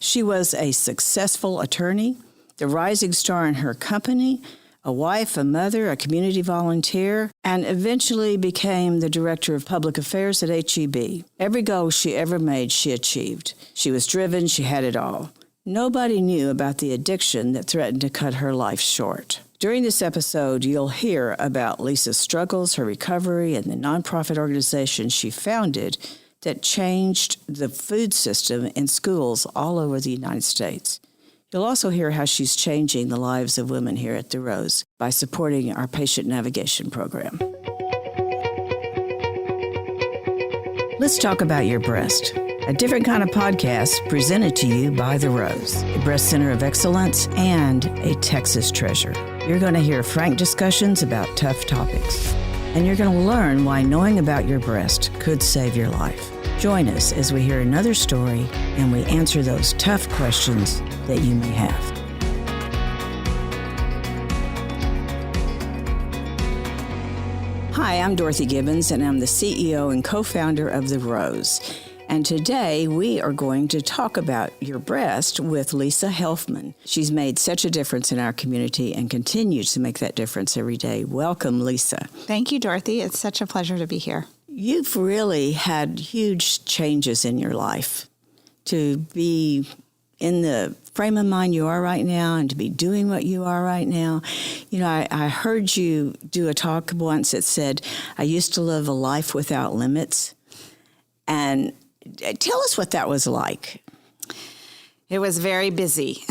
She was a successful attorney, the rising star in her company, a wife, a mother, a community volunteer, and eventually became the director of public affairs at HEB. Every goal she ever made, she achieved. She was driven, she had it all. Nobody knew about the addiction that threatened to cut her life short. During this episode, you'll hear about Lisa's struggles, her recovery, and the nonprofit organization she founded that changed the food system in schools all over the United States. You'll also hear how she's changing the lives of women here at The Rose by supporting our patient navigation program. Let's talk about your breast. A different kind of podcast presented to you by The Rose, a breast center of excellence and a Texas treasure. You're going to hear frank discussions about tough topics, and you're going to learn why knowing about your breast could save your life. Join us as we hear another story and we answer those tough questions that you may have. Hi, I'm Dorothy Gibbons, and I'm the CEO and co-founder of The Rose. And today we are going to talk about your breast with Lisa Helfman. She's made such a difference in our community and continues to make that difference every day. Welcome, Lisa. Thank you, Dorothy. It's such a pleasure to be here. You've really had huge changes in your life to be in the frame of mind you are right now and to be doing what you are right now. You know, I heard you do a talk once that said, I used to live a life without limits. And tell us what that was like. It was very busy.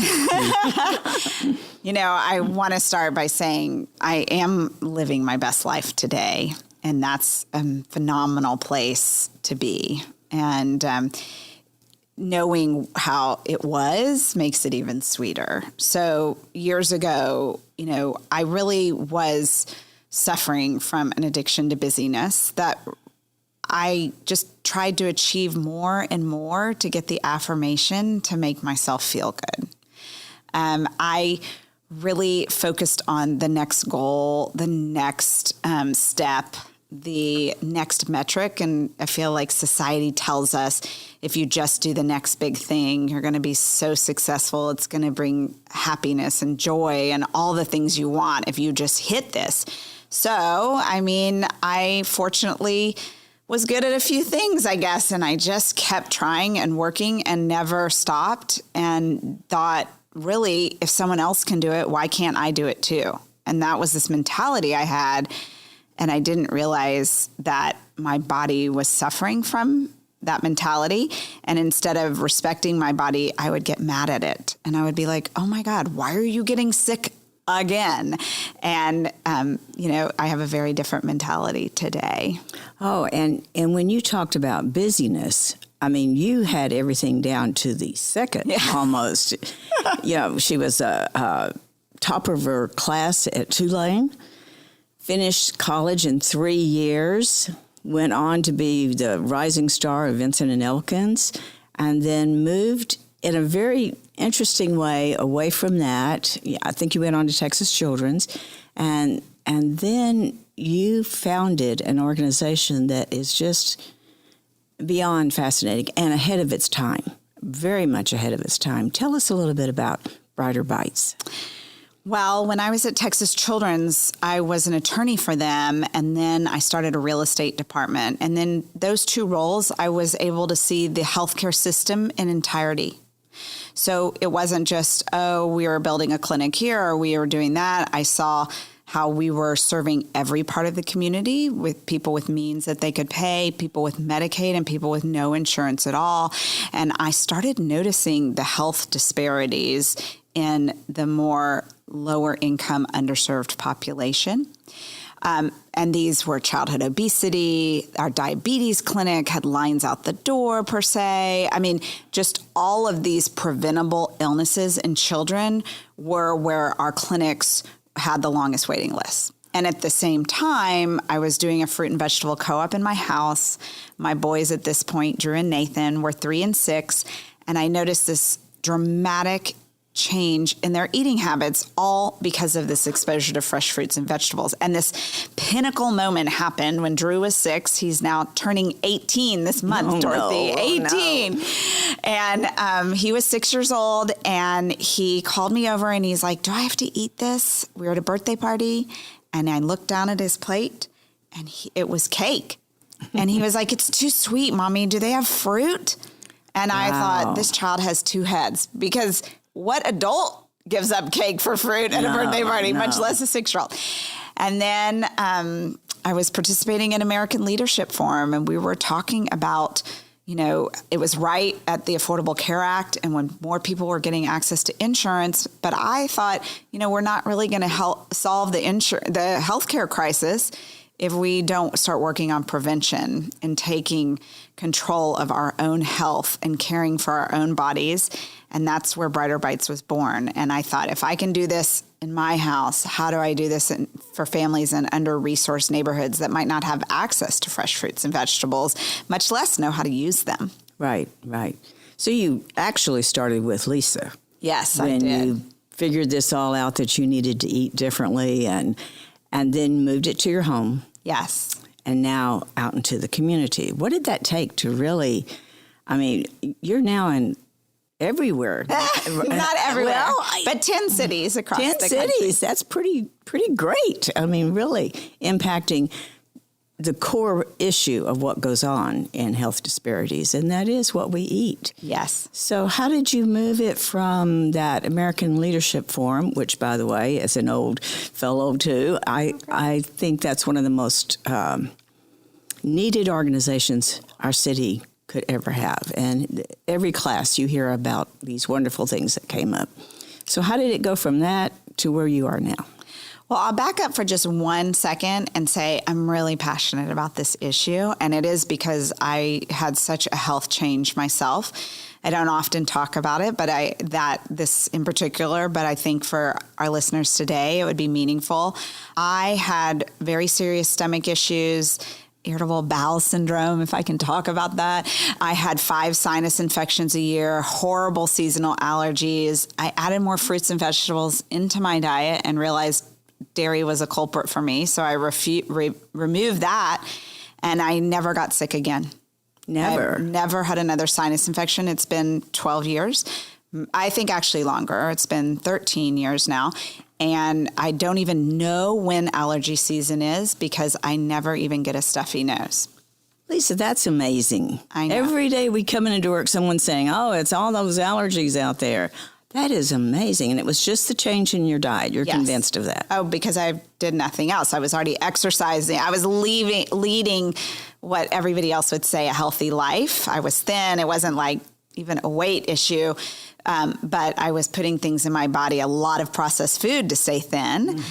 You know, I want to start by saying I am living my best life today, and that's a phenomenal place to be. And knowing how it was makes it even sweeter. So years ago, you know, I really was suffering from an addiction to busyness that I just tried to achieve more and more to get the affirmation to make myself feel good. I really focused on the next goal, the next step, the next metric. And I feel like society tells us if you just do the next big thing, you're going to be so successful. It's going to bring happiness and joy and all the things you want if you just hit this. So, I mean, I fortunately was good at a few things, I guess. And I just kept trying and working and never stopped and thought, really, if someone else can do it, why can't I do it too? And that was this mentality I had. And I didn't realize that my body was suffering from that mentality. And instead of respecting my body, I would get mad at it. And I would be like, oh my God, why are you getting sick again? And, you know, I have a very different mentality today. Oh, and when you talked about busyness, I mean, you had everything down to the second almost. You know, she was a top of her class at Tulane, finished college in 3 years, went on to be the rising star of Vincent and Elkins, and then moved in a very interesting way away from that. I think you went on to Texas Children's, and then you founded an organization that is just beyond fascinating and ahead of its time, very much ahead of its time. Tell us a little bit about Brighter Bites. Well, when I was at Texas Children's, I was an attorney for them, and then I started a real estate department. And then those two roles, I was able to see the healthcare system in entirety. So it wasn't just, oh, we were building a clinic here or we were doing that. I saw how we were serving every part of the community with people with means that they could pay, people with Medicaid, and people with no insurance at all. And I started noticing the health disparities in the more lower income, underserved population. And these were childhood obesity. Our diabetes clinic had lines out the door, per se. I mean, just all of these preventable illnesses in children were where our clinics had the longest waiting lists. And at the same time, I was doing a fruit and vegetable co-op in my house. My boys at this point, Drew and Nathan, were 3 and 6. And I noticed this dramatic change in their eating habits, all because of this exposure to fresh fruits and vegetables. And this pinnacle moment happened when Drew was 6. He's now turning 18 this month, Dorothy. 18. And he was 6 years old, and he called me over and he's like, do I have to eat this? We were at a birthday party, and I looked down at his plate, and it was cake. And he was like, it's too sweet, Mommy. Do they have fruit? And I thought, this child has 2 heads, because what adult gives up cake for fruit at a birthday party, much less a 6-year-old? And then I was participating in American Leadership Forum, and we were talking about, it was right at the Affordable Care Act, and when more people were getting access to insurance. But I thought, we're not really going to help solve the healthcare crisis if we don't start working on prevention and taking control of our own health and caring for our own bodies. And that's where Brighter Bites was born. And I thought, if I can do this in my house, how do I do this for families in under-resourced neighborhoods that might not have access to fresh fruits and vegetables, much less know how to use them? Right. So you actually started with Lisa. Yes, I did. When you figured this all out, that you needed to eat differently, and then moved it to your home. Yes. And now out into the community. What did that take to really, you're now in everywhere. Not everywhere, but 10 cities across the country. 10 cities, that's pretty great. Really impacting the core issue of what goes on in health disparities, and that is what we eat. Yes. So how did you move it from that American Leadership Forum, which, by the way, as an old fellow too, I think that's one of the most needed organizations our city could ever have. And every class you hear about these wonderful things that came up. So how did it go from that to where you are now? Well, I'll back up for just 1 second and say I'm really passionate about this issue, and it is because I had such a health change myself. I don't often talk about it, but this in particular, but I think for our listeners today, it would be meaningful. I had very serious stomach issues, irritable bowel syndrome, if I can talk about that. I had 5 sinus infections a year, horrible seasonal allergies. I added more fruits and vegetables into my diet and realized dairy was a culprit for me. So I removed that, and I never got sick again. Never. I've never had another sinus infection. It's been 12 years. I think actually longer. It's been 13 years now. And I don't even know when allergy season is because I never even get a stuffy nose. Lisa, that's amazing. I know. Every day we come into work, someone's saying, it's all those allergies out there. That is amazing. And it was just the change in your diet. You're convinced of that. Oh, because I did nothing else. I was already exercising. I was leading what everybody else would say a healthy life. I was thin. It wasn't like even a weight issue. But I was putting things in my body, a lot of processed food to stay thin,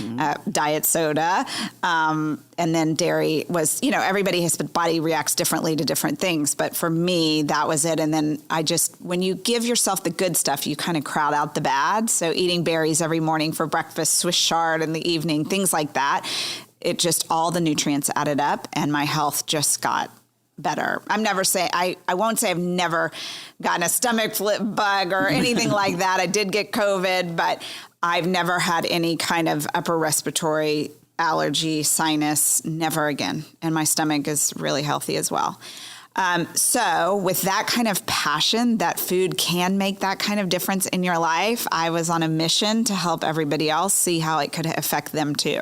diet soda, and then dairy was, everybody's body reacts differently to different things. But for me, that was it. And then when you give yourself the good stuff, you kind of crowd out the bad. So eating berries every morning for breakfast, Swiss chard in the evening, things like that. It just, all the nutrients added up, and my health just got better. I won't say I've never gotten a stomach flip bug or anything like that. I did get COVID, but I've never had any kind of upper respiratory allergy, sinus, never again. And my stomach is really healthy as well. So with that kind of passion that food can make that kind of difference in your life, I was on a mission to help everybody else see how it could affect them too.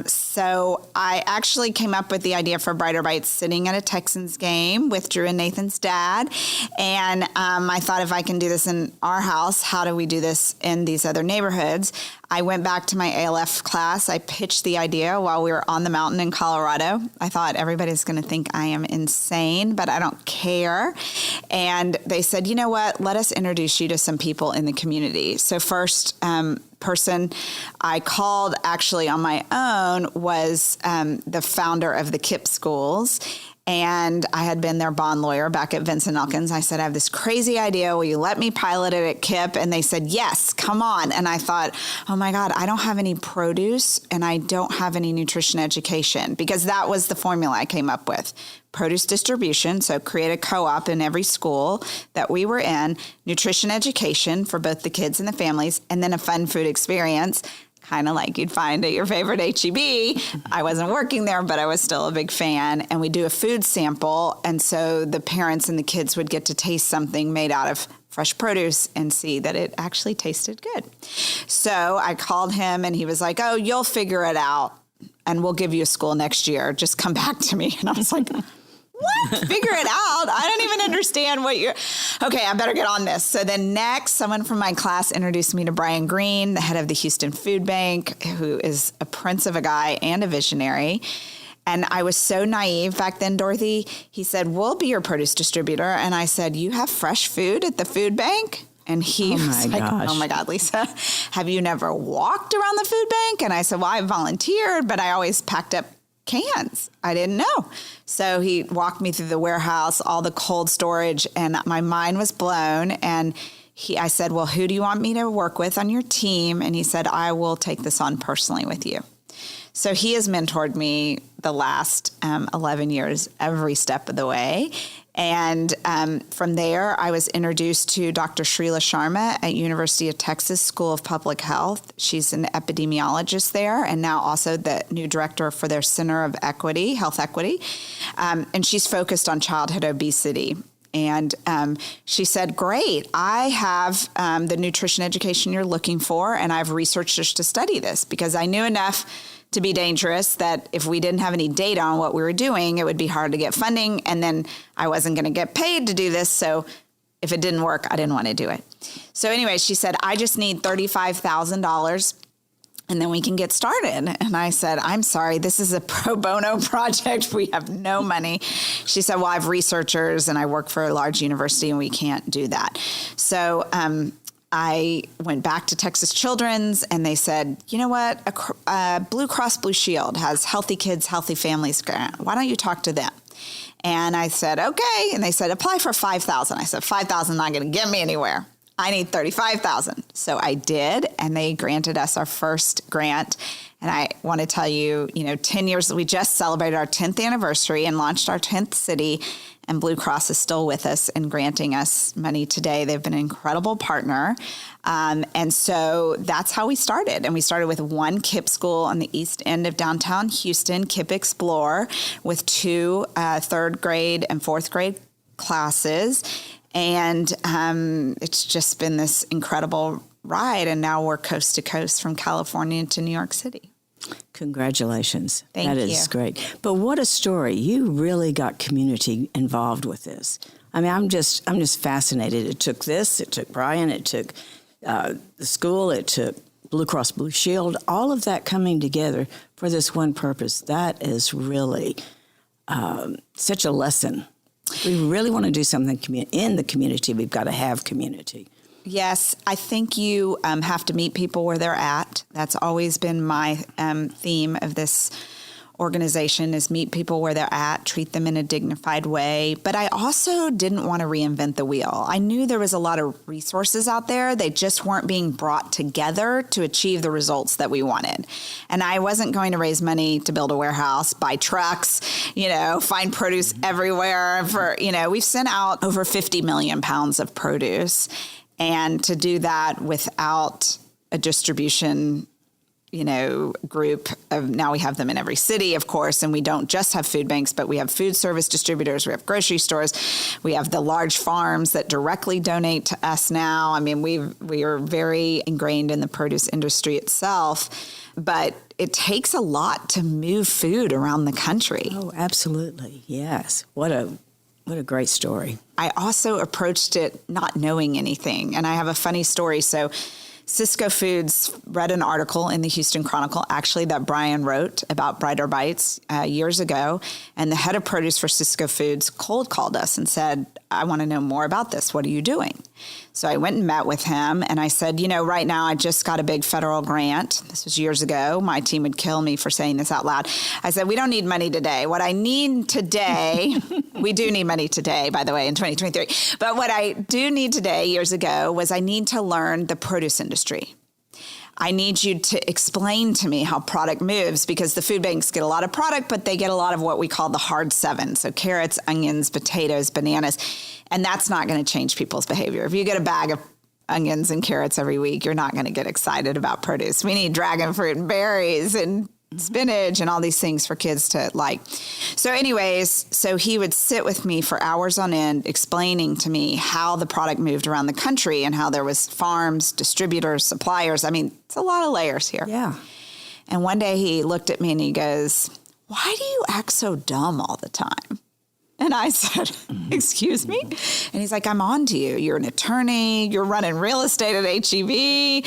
So I actually came up with the idea for Brighter Bites sitting at a Texans game with Drew and Nathan's dad. And I thought, if I can do this in our house, how do we do this in these other neighborhoods? I went back to my ALF class. I pitched the idea while we were on the mountain in Colorado. I thought everybody's going to think I am insane, but I don't care. And they said, you know what, let us introduce you to some people in the community. So first person I called actually on my own was the founder of the KIPP schools. And I had been their bond lawyer back at Vincent Elkins. I said, I have this crazy idea. Will you let me pilot it at KIPP? And they said, yes, come on. And I thought, oh my God, I don't have any produce and I don't have any nutrition education, because that was the formula I came up with. Produce distribution, so create a co-op in every school that we were in, nutrition education for both the kids and the families, and then a fun food experience, kind of like you'd find at your favorite H-E-B. I wasn't working there, but I was still a big fan. And we do a food sample, and so the parents and the kids would get to taste something made out of fresh produce and see that it actually tasted good. So I called him, and he was like, oh, you'll figure it out, and we'll give you a school next year. Just come back to me. And I was like, what? Figure it out? I don't even understand what you're... Okay, I better get on this. So then next, someone from my class introduced me to Brian Green, the head of the Houston Food Bank, who is a prince of a guy and a visionary. And I was so naive back then, Dorothy. He said, we'll be your produce distributor. And I said, you have fresh food at the food bank? And he was like, oh my God, Lisa, have you never walked around the food bank? And I said, well, I volunteered, but I always packed up cans. I didn't know. So he walked me through the warehouse, all the cold storage, and my mind was blown. And I said, well, who do you want me to work with on your team? And he said, I will take this on personally with you. So he has mentored me the last 11 years, every step of the way. And from there, I was introduced to Dr. Srila Sharma at University of Texas School of Public Health. She's an epidemiologist there, and now also the new director for their Center of Equity, Health Equity. And she's focused on childhood obesity. And she said, great, I have the nutrition education you're looking for, and I have researchers to study this, because I knew enough to be dangerous that if we didn't have any data on what we were doing, it would be hard to get funding. And then I wasn't going to get paid to do this. So if it didn't work, I didn't want to do it. So anyway, she said, I just need $35,000 and then we can get started. And I said, I'm sorry, this is a pro bono project. We have no money. She said, well, I have researchers and I work for a large university and we can't do that. So, I went back to Texas Children's and they said, you know what, Blue Cross Blue Shield has Healthy Kids, Healthy Families grant. Why don't you talk to them? And I said, okay. And they said, apply for $5,000. I said, $5,000 not going to get me anywhere. I need $35,000. So I did, and they granted us our first grant. And I want to tell you, 10 years, we just celebrated our 10th anniversary and launched our 10th city. And Blue Cross is still with us and granting us money today. They've been an incredible partner. And so that's how we started. And we started with one KIPP school on the east end of downtown Houston, KIPP Explore, with 2 third grade and fourth grade classes. And it's just been this incredible ride. And now we're coast to coast from California to New York City. Congratulations. Thank you. That is great. But what a story. You really got community involved with this. I mean, I'm just fascinated. It took Brian, it took the school, it took Blue Cross Blue Shield, all of that coming together for this one purpose. That is really such a lesson. If we really want to do something in the community, we've got to have community. Yes, I think you have to meet people where they're at. That's always been my theme of this organization, is meet people where they're at, treat them in a dignified way. But I also didn't want to reinvent the wheel. I knew there was a lot of resources out there. They just weren't being brought together to achieve the results that we wanted. And I wasn't going to raise money to build a warehouse, buy trucks, find produce everywhere. We've sent out over 50 million pounds of produce. And to do that without a distribution, group of, now we have them in every city, of course, and we don't just have food banks, but we have food service distributors, we have grocery stores, we have the large farms that directly donate to us now. I mean, we are very ingrained in the produce industry itself, but it takes a lot to move food around the country. Oh, absolutely. Yes. What a great story. I also approached it not knowing anything. And I have a funny story. So Sysco Foods read an article in the Houston Chronicle, actually, that Brian wrote about Brighter Bites years ago. And the head of produce for Sysco Foods cold called us and said, I want to know more about this. What are you doing? So I went and met with him and I said, right now I just got a big federal grant. This was years ago. My team would kill me for saying this out loud. I said, we don't need money today. What I need today, we do need money today, by the way, in 2023. But what I do need today, years ago, was I need to learn the produce industry. I need you to explain to me how product moves, because the food banks get a lot of product, but they get a lot of what we call the hard seven. So carrots, onions, potatoes, bananas. And that's not going to change people's behavior. If you get a bag of onions and carrots every week, you're not going to get excited about produce. We need dragon fruit and berries and spinach and all these things for kids to like. So anyways, so he would sit with me for hours on end explaining to me how the product moved around the country and how there was farms, distributors, suppliers. I mean, it's a lot of layers here. Yeah. And one day he looked at me and he goes, "Why do you act so dumb all the time?" And I said, "Excuse me?" And he's like, "I'm on to you. You're an attorney. You're running real estate at HEB.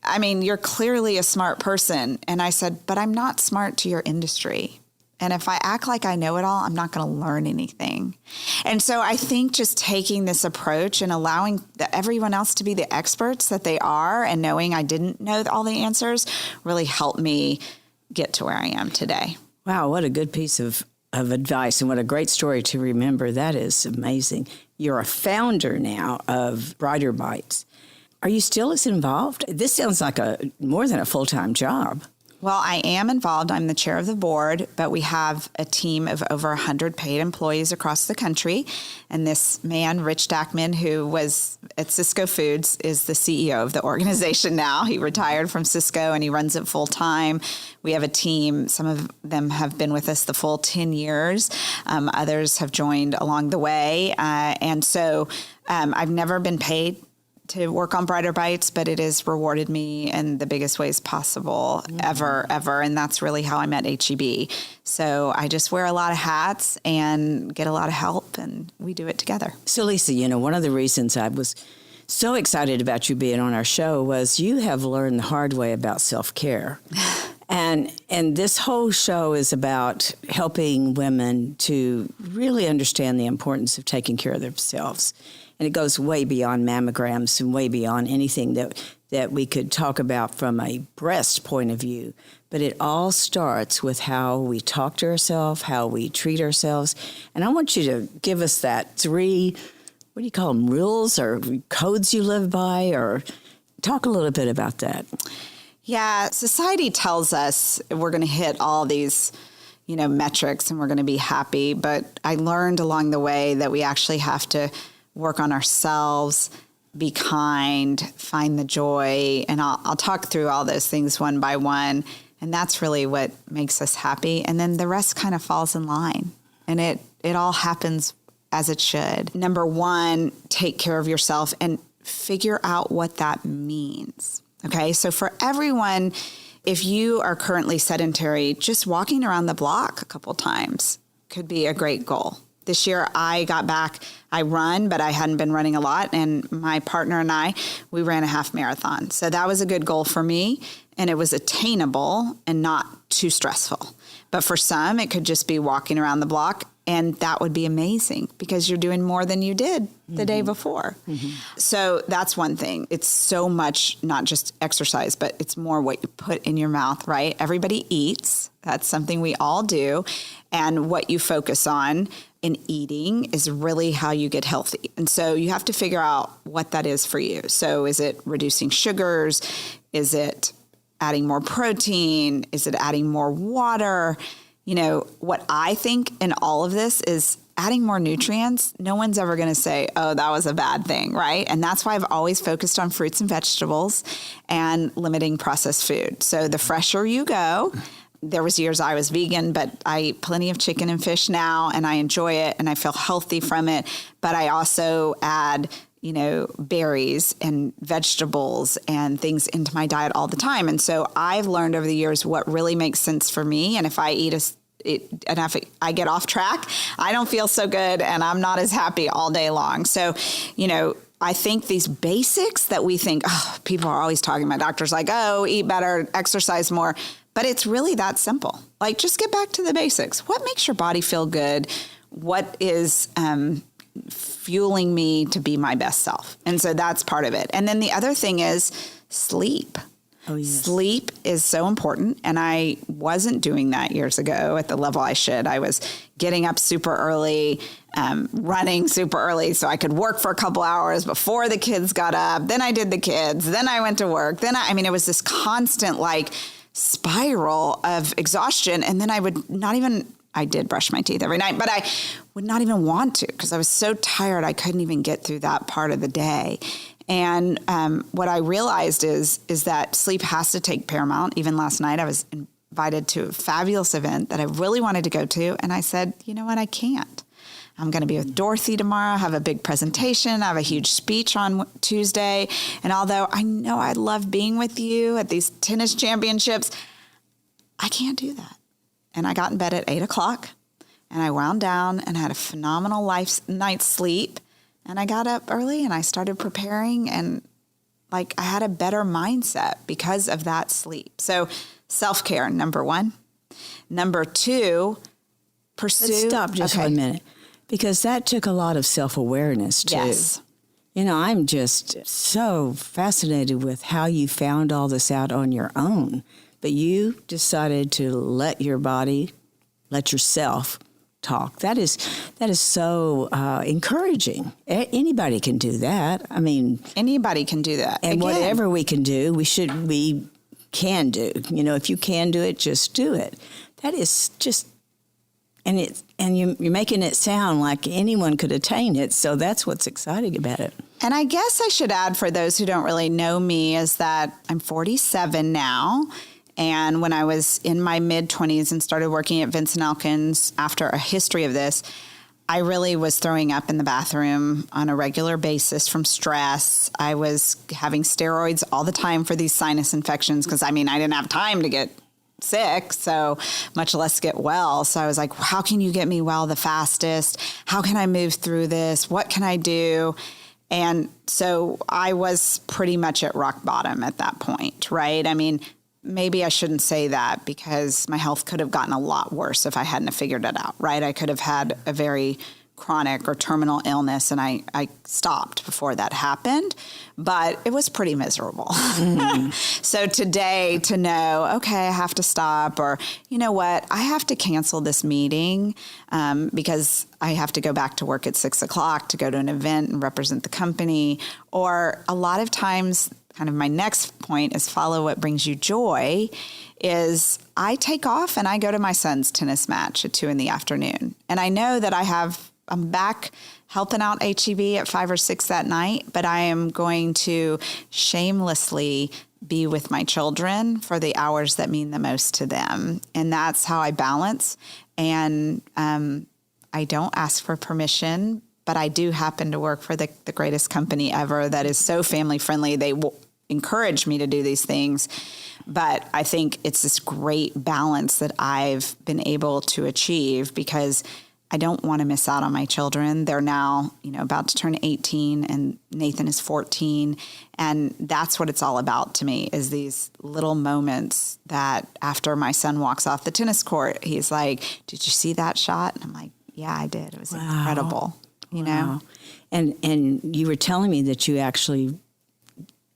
I mean, you're clearly a smart person." And I said, "But I'm not smart to your industry. And if I act like I know it all, I'm not going to learn anything." And so I think just taking this approach and allowing everyone else to be the experts that they are and knowing I didn't know all the answers really helped me get to where I am today. Wow, what a good piece of advice and what a great story to remember. That is amazing. You're a founder now of Brighter Bites. Are you still as involved? This sounds like more than a full-time job. Well, I am involved. I'm the chair of the board, but we have a team of over 100 paid employees across the country. And this man, Rich Dackman, who was at Sysco Foods, is the CEO of the organization now. He retired from Sysco and he runs it full time. We have a team. Some of them have been with us the full 10 years. Others have joined along the way. And so I've never been paid to work on Brighter Bites, but it has rewarded me in the biggest ways possible ever. And that's really how I met HEB. So I just wear a lot of hats and get a lot of help, and we do it together. So Lisa, one of the reasons I was so excited about you being on our show was you have learned the hard way about self-care. And this whole show is about helping women to really understand the importance of taking care of themselves. And it goes way beyond mammograms and way beyond anything that we could talk about from a breast point of view. But it all starts with how we talk to ourselves, how we treat ourselves. And I want you to give us that 3, what do you call them, rules or codes you live by, or talk a little bit about that. Yeah, society tells us we're going to hit all these, metrics and we're going to be happy. But I learned along the way that we actually have to work on ourselves, be kind, find the joy. And I'll talk through all those things one by one. And that's really what makes us happy. And then the rest kind of falls in line. And it all happens as it should. Number 1, take care of yourself and figure out what that means. Okay, so for everyone, if you are currently sedentary, just walking around the block a couple times could be a great goal. This year I got back, I run, but I hadn't been running a lot. And my partner and I, we ran a half marathon. So that was a good goal for me. And it was attainable and not too stressful. But for some, it could just be walking around the block. And that would be amazing because you're doing more than you did the day before. So that's one thing. It's so much, not just exercise, but it's more what you put in your mouth, right? Everybody eats. That's something we all do. And what you focus on in eating is really how you get healthy. And so you have to figure out what that is for you. So is it reducing sugars? Is it adding more protein? Is it adding more water? What I think in all of this is adding more nutrients. No one's ever going to say, oh, that was a bad thing, right? And that's why I've always focused on fruits and vegetables and limiting processed food. So the fresher you go, there was years I was vegan, but I eat plenty of chicken and fish now, and I enjoy it, and I feel healthy from it. But I also add berries and vegetables and things into my diet all the time. And so I've learned over the years what really makes sense for me. And if I eat and if I get off track, I don't feel so good and I'm not as happy all day long. So, I think these basics that we think, people are always talking about, doctors like, eat better, exercise more. But it's really that simple. Like, just get back to the basics. What makes your body feel good? What is fueling me to be my best self. And so that's part of it. And then the other thing is sleep. Oh, yes. Sleep is so important. And I wasn't doing that years ago at the level I should. I was getting up super early, running super early so I could work for a couple hours before the kids got up. Then I did the kids. Then I went to work. Then it was this constant spiral of exhaustion. And then I did brush my teeth every night, but I would not even want to because I was so tired I couldn't even get through that part of the day. And what I realized is that sleep has to take paramount. Even last night, I was invited to a fabulous event that I really wanted to go to. And I said, you know what? I can't. I'm going to be with Dorothy tomorrow, have a big presentation, I have a huge speech on Tuesday. And although I know I love being with you at these tennis championships, I can't do that. And I got in bed at 8:00 and I wound down and had a phenomenal night's sleep. And I got up early and I started preparing and I had a better mindset because of that sleep. So self-care, number one. Number two, pursue. Let's stop just 1 minute because that took a lot of self-awareness too. Yes. I'm just so fascinated with how you found all this out on your own. But you decided to let yourself talk. That is so encouraging. Anybody can do that. Anybody can do that. And whatever we can do, we can do. If you can do it, just do it. That is just, and you're making it sound like anyone could attain it. So that's what's exciting about it. And I guess I should add for those who don't really know me is that I'm 47 now. And when I was in my mid-20s and started working at Vincent Elkins after a history of this, I really was throwing up in the bathroom on a regular basis from stress. I was having steroids all the time for these sinus infections because, I didn't have time to get sick, so much less get well. So I was like, how can you get me well the fastest? How can I move through this? What can I do? And so I was pretty much at rock bottom at that point, right? Maybe I shouldn't say that because my health could have gotten a lot worse if I hadn't have figured it out, right? I could have had a very chronic or terminal illness and I stopped before that happened, but it was pretty miserable. Mm-hmm. So today to know, okay, I have to stop, or you know what, I have to cancel this meeting because I have to go back to work at 6:00 to go to an event and represent the company. Or a lot of times, kind of my next point is follow what brings you joy, is I take off and I go to my son's tennis match at 2 p.m. And I know that I'm back helping out HEB at 5 or 6 that night, but I am going to shamelessly be with my children for the hours that mean the most to them. And that's how I balance. And I don't ask for permission, but I do happen to work for the greatest company ever that is so family friendly. They will encourage me to do these things. But I think it's this great balance that I've been able to achieve because I don't want to miss out on my children. They're now, about to turn 18 and Nathan is 14. And that's what it's all about to me, is these little moments that after my son walks off the tennis court, he's like, did you see that shot? And I'm like, yeah, I did. It was incredible, you know? And you were telling me that you actually,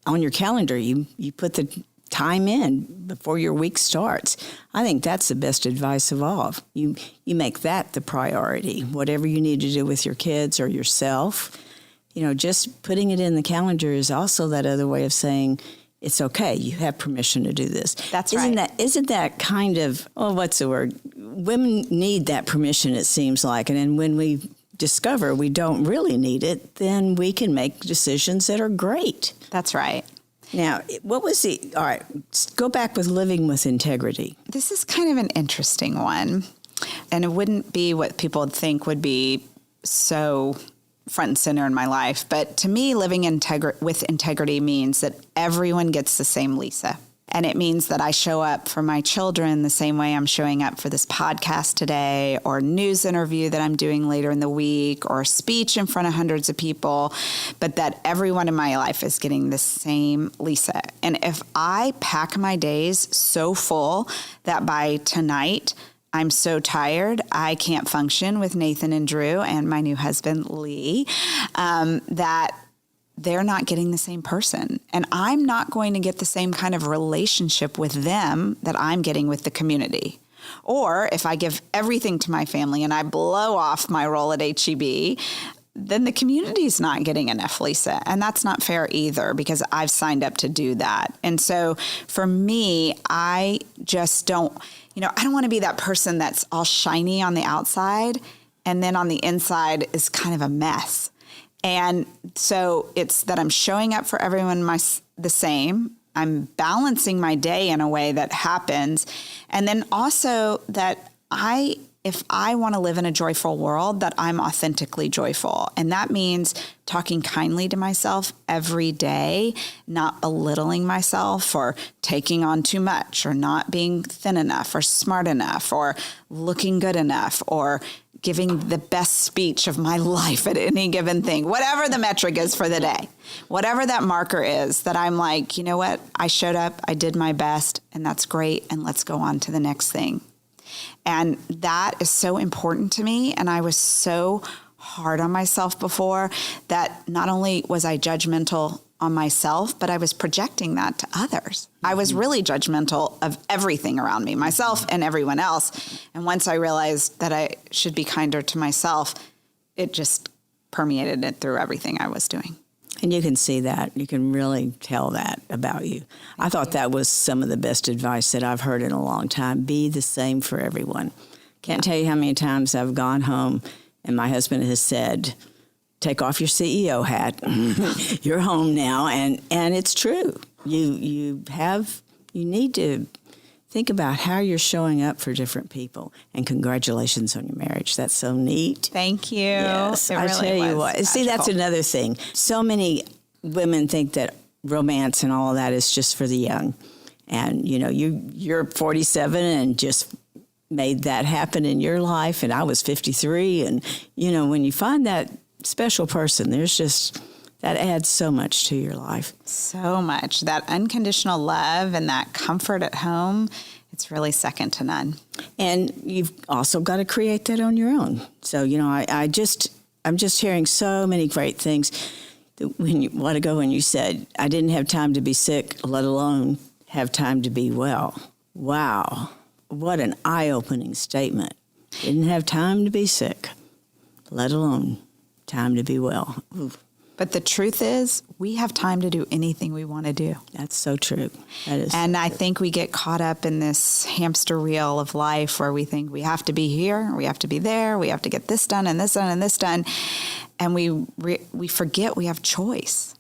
on your calendar, you put the time in before your week starts. I think that's the best advice of all. You make that the priority. Whatever you need to do with your kids or yourself, just putting it in the calendar is also that other way of saying it's okay. You have permission to do this. That's right. Isn't that kind of, what's the word? Women need that permission, it seems like. And then when we discover we don't really need it, then we can make decisions that are great. That's right. Now, all right, go back with living with integrity. This is kind of an interesting one, and it wouldn't be what people would think would be so front and center in my life. But to me, living with integrity means that everyone gets the same Lisa. And it means that I show up for my children the same way I'm showing up for this podcast today, or news interview that I'm doing later in the week, or a speech in front of hundreds of people, but that everyone in my life is getting the same Lisa. And if I pack my days so full that by tonight I'm so tired. I can't function with Nathan and Drew and my new husband, Lee, that they're not getting the same person. And I'm not going to get the same kind of relationship with them that I'm getting with the community. Or if I give everything to my family and I blow off my role at HEB, then the community's not getting enough, Lisa. And that's not fair either, because I've signed up to do that. And so for me, I just don't, I don't want to be that person that's all shiny on the outside and then on the inside is kind of a mess. And so it's that I'm showing up for everyone the same. I'm balancing my day in a way that happens. And then also that if I want to live in a joyful world, that I'm authentically joyful. And that means talking kindly to myself every day, not belittling myself or taking on too much or not being thin enough or smart enough or looking good enough or giving the best speech of my life at any given thing, whatever the metric is for the day, whatever that marker is, that I'm like, you know what, I showed up, I did my best, and that's great, and let's go on to the next thing. And that is so important to me, and I was so hard on myself before that not only was I judgmental on myself, but I was projecting that to others. I was really judgmental of everything around me, myself and everyone else. And once I realized that I should be kinder to myself, it just permeated it through everything I was doing. And you can see that. You can really tell that about you. I thought that was some of the best advice that I've heard in a long time. Be the same for everyone. Can't tell you how many times I've gone home and my husband has said, take off your CEO hat. You're home now. And it's true. You need to think about how you're showing up for different people. And congratulations on your marriage. That's so neat. Thank you. Yes, I really tell you what. See, that's another thing. So many women think that romance and all of that is just for the young. And, you're 47 and just made that happen in your life. And I was 53. And, when you find that special person, that adds so much to your life. So much. That unconditional love and that comfort at home, it's really second to none. And you've also got to create that on your own. So, I'm just hearing so many great things. When you said, I didn't have time to be sick, let alone have time to be well. Wow. What an eye-opening statement. Didn't have time to be sick, let alone time to be well. Oof. But the truth is, we have time to do anything we want to do. That's so true. That is. And I think we get caught up in this hamster wheel of life where we think we have to be here, we have to be there, we have to get this done and this done and this done. And we forget we have choice.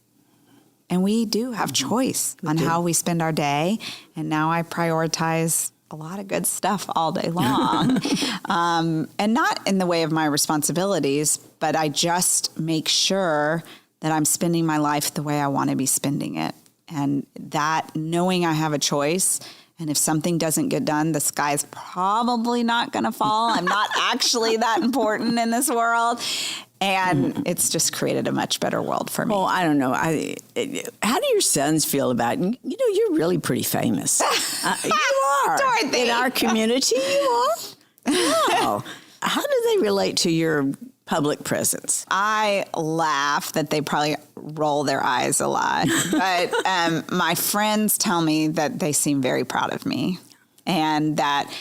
And we do have choice on how we spend our day. And now I prioritize a lot of good stuff all day long. And not in the way of my responsibilities, but I just make sure that I'm spending my life the way I want to be spending it. And that knowing I have a choice, and if something doesn't get done, the sky's probably not going to fall. I'm not actually that important in this world. And it's just created a much better world for me. Well, I don't know. How do your sons feel about it? You're really pretty famous. You are. Dorothy. In our community, you are. Oh. How do they relate to your public presence? I laugh that they probably roll their eyes a lot. But my friends tell me that they seem very proud of me and that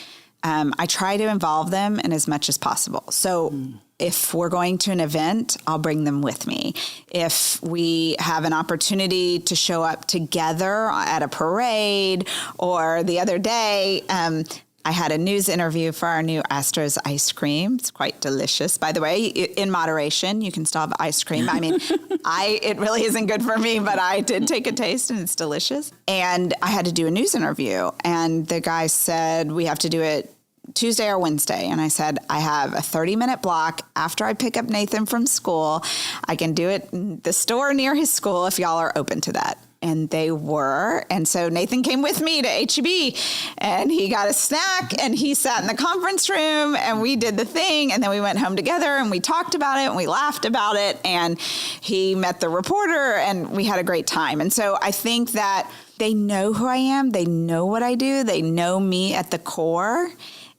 I try to involve them in as much as possible. So if we're going to an event, I'll bring them with me. If we have an opportunity to show up together at a parade, or the other day, I had a news interview for our new Astro's ice cream. It's quite delicious, by the way. In moderation, you can still have ice cream. I mean, it really isn't good for me, but I did take a taste and it's delicious. And I had to do a news interview, and the guy said, we have to do it Tuesday or Wednesday. And I said, I have a 30-minute block after I pick up Nathan from school. I can do it in the store near his school if y'all are open to that. And they were. And so Nathan came with me to HEB, and he got a snack, and he sat in the conference room, and we did the thing. And then we went home together, and we talked about it, and we laughed about it. And he met the reporter, and we had a great time. And so I think that they know who I am. They know what I do. They know me at the core.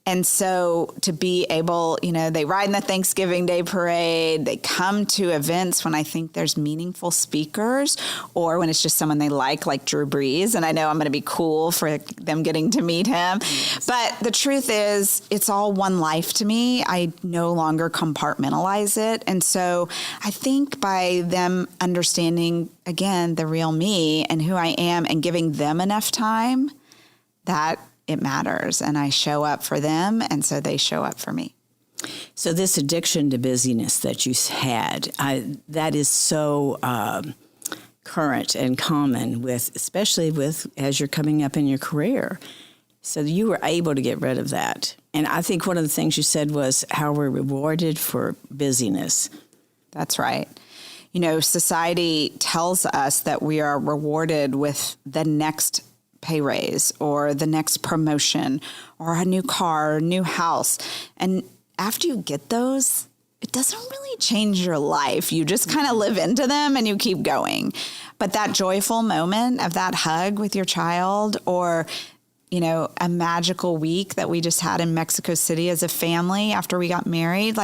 And so to be able, they ride in the Thanksgiving Day parade, they come to events when I think there's meaningful speakers or when it's just someone they like Drew Brees. And I know I'm going to be cool for them getting to meet him. Yes. But the truth is, it's all one life to me. I no longer compartmentalize it. And so I think by them understanding, again, the real me and who I am and giving them enough time, that it matters, and I show up for them, and so they show up for me. So this addiction to busyness that you had, that is so current and common especially as you're coming up in your career. So you were able to get rid of that. And I think one of the things you said was how we're rewarded for busyness. That's right. Society tells us that we are rewarded with the next pay raise or the next promotion or a new car, new house. And after you get those, it doesn't really change your life. You just kind of live into them and you keep going. But that joyful moment of that hug with your child or, a magical week that we just had in Mexico City as a family after we got married,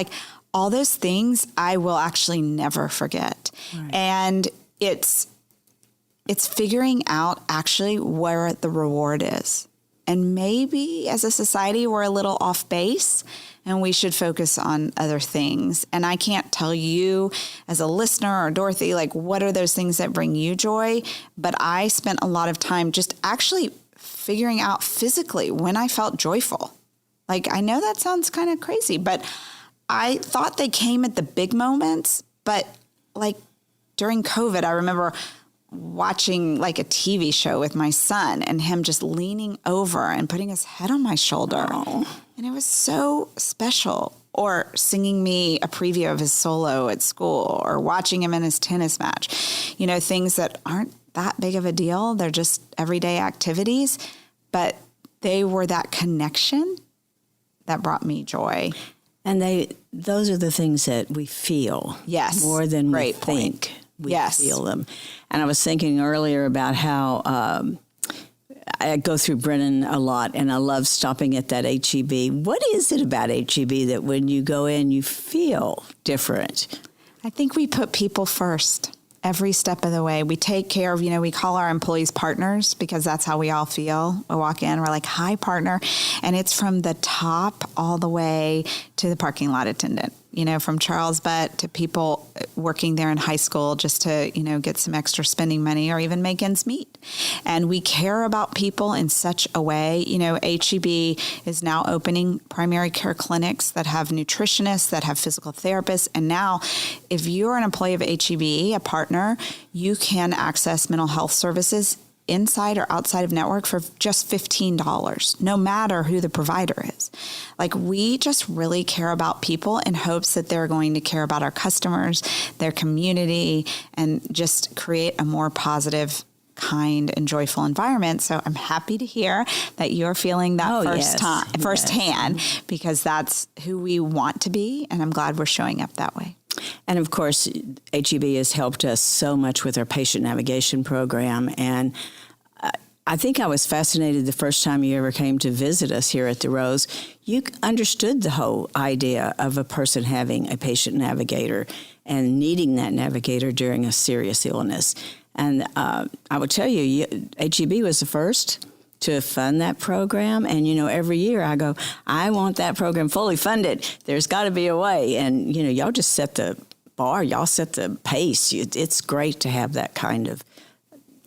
all those things I will actually never forget. Right. And it's figuring out actually where the reward is. And maybe as a society, we're a little off base and we should focus on other things. And I can't tell you as a listener or Dorothy, what are those things that bring you joy? But I spent a lot of time just actually figuring out physically when I felt joyful. I know that sounds kind of crazy, but I thought they came at the big moments. But during COVID, I remember watching a TV show with my son and him just leaning over and putting his head on my shoulder. Aww. And it was so special. Or singing me a preview of his solo at school or watching him in his tennis match. Things that aren't that big of a deal. They're just everyday activities, but they were that connection that brought me joy. And those are the things that we feel. Yes. More than we think. We feel them. And I was thinking earlier about how I go through Brennan a lot, and I love stopping at that H-E-B. What is it about H-E-B that when you go in, you feel different? I think we put people first every step of the way. We take care of, we call our employees partners because that's how we all feel. We walk in, we're like, hi, partner. And it's from the top all the way to the parking lot attendant. From Charles Butt to people working there in high school just to, get some extra spending money or even make ends meet. And we care about people in such a way. H-E-B is now opening primary care clinics that have nutritionists, that have physical therapists. And now if you're an employee of H-E-B, a partner, you can access mental health services inside or outside of network for just $15, no matter who the provider is. We just really care about people in hopes that they're going to care about our customers, their community, and just create a more positive, kind, and joyful environment. So I'm happy to hear that you're feeling that firsthand, because that's who we want to be, and I'm glad we're showing up that way. And of course, H-E-B has helped us so much with our patient navigation program. And I think I was fascinated the first time you ever came to visit us here at the Rose. You understood the whole idea of a person having a patient navigator and needing that navigator during a serious illness. And I will tell you, H-E-B was the first to fund that program. And, every year I go, I want that program fully funded. There's got to be a way. And, y'all just set the bar. Y'all set the pace. It's great to have that kind of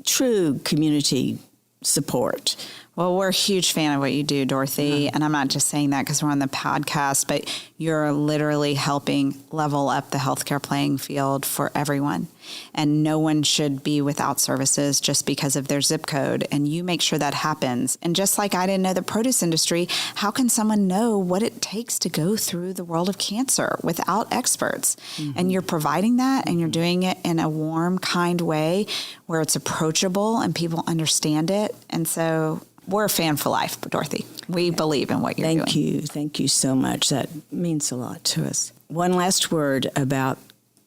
true community support. Well, we're a huge fan of what you do, Dorothy. And I'm not just saying that because we're on the podcast, but you're literally helping level up the healthcare playing field for everyone. And no one should be without services just because of their zip code. And you make sure that happens. And just like I didn't know the produce industry, how can someone know what it takes to go through the world of cancer without experts? Mm-hmm. And you're providing that, and you're doing it in a warm, kind way where it's approachable and people understand it. And so we're a fan for life, Dorothy. We believe in what you're doing. Thank you. Thank you so much. That means a lot to us. One last word about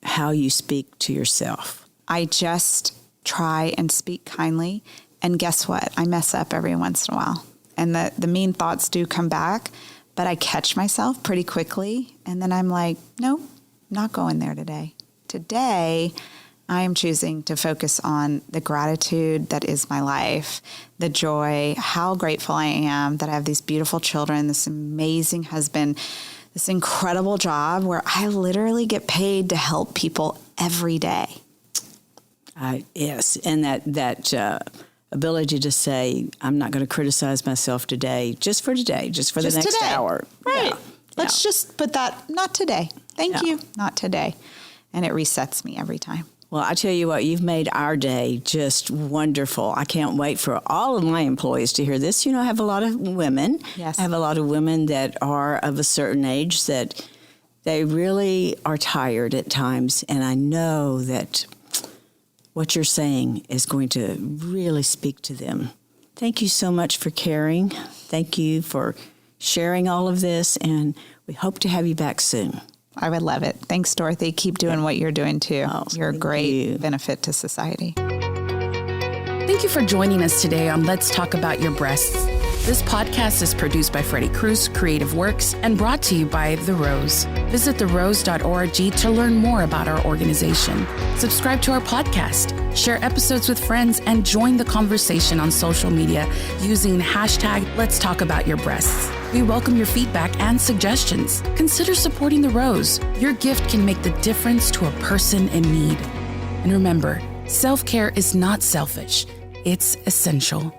how you speak to yourself. I just try and speak kindly. And guess what? I mess up every once in a while. And the mean thoughts do come back. but I catch myself pretty quickly. And then I'm like, nope, not going there today. Today, I am choosing to focus on the gratitude that is my life, the joy, how grateful I am that I have these beautiful children, this amazing husband, this incredible job where I literally get paid to help people every day. Yes, and that ability to say, I'm not going to criticize myself today, just for today, just for the next today. hour. Right. Yeah. Let's just put that, not today. Thank you, not today. And it resets me every time. Well, I tell you what, you've made our day just wonderful. I can't wait for all of my employees to hear this. You know, I have a lot of women. Yes. I have a lot of women that are of a certain age that they really are tired at times. And I know that what you're saying is going to really speak to them. Thank you so much for caring. Thank you for sharing all of this. And we hope to have you back soon. I would love it. Thanks, Dorothy. Keep doing what you're doing too. Oh, you're a thank great you. benefit to society. Thank you for joining us today on Let's Talk About Your Breasts. This podcast is produced by Freddie Cruz, Creative Works, and brought to you by The Rose. Visit therose.org to learn more about our organization. Subscribe to our podcast, share episodes with friends, and join the conversation on social media using hashtag Let's Talk About Your Breasts. We welcome your feedback and suggestions. Consider supporting The Rose. Your gift can make the difference to a person in need. And remember, self-care is not selfish, it's essential.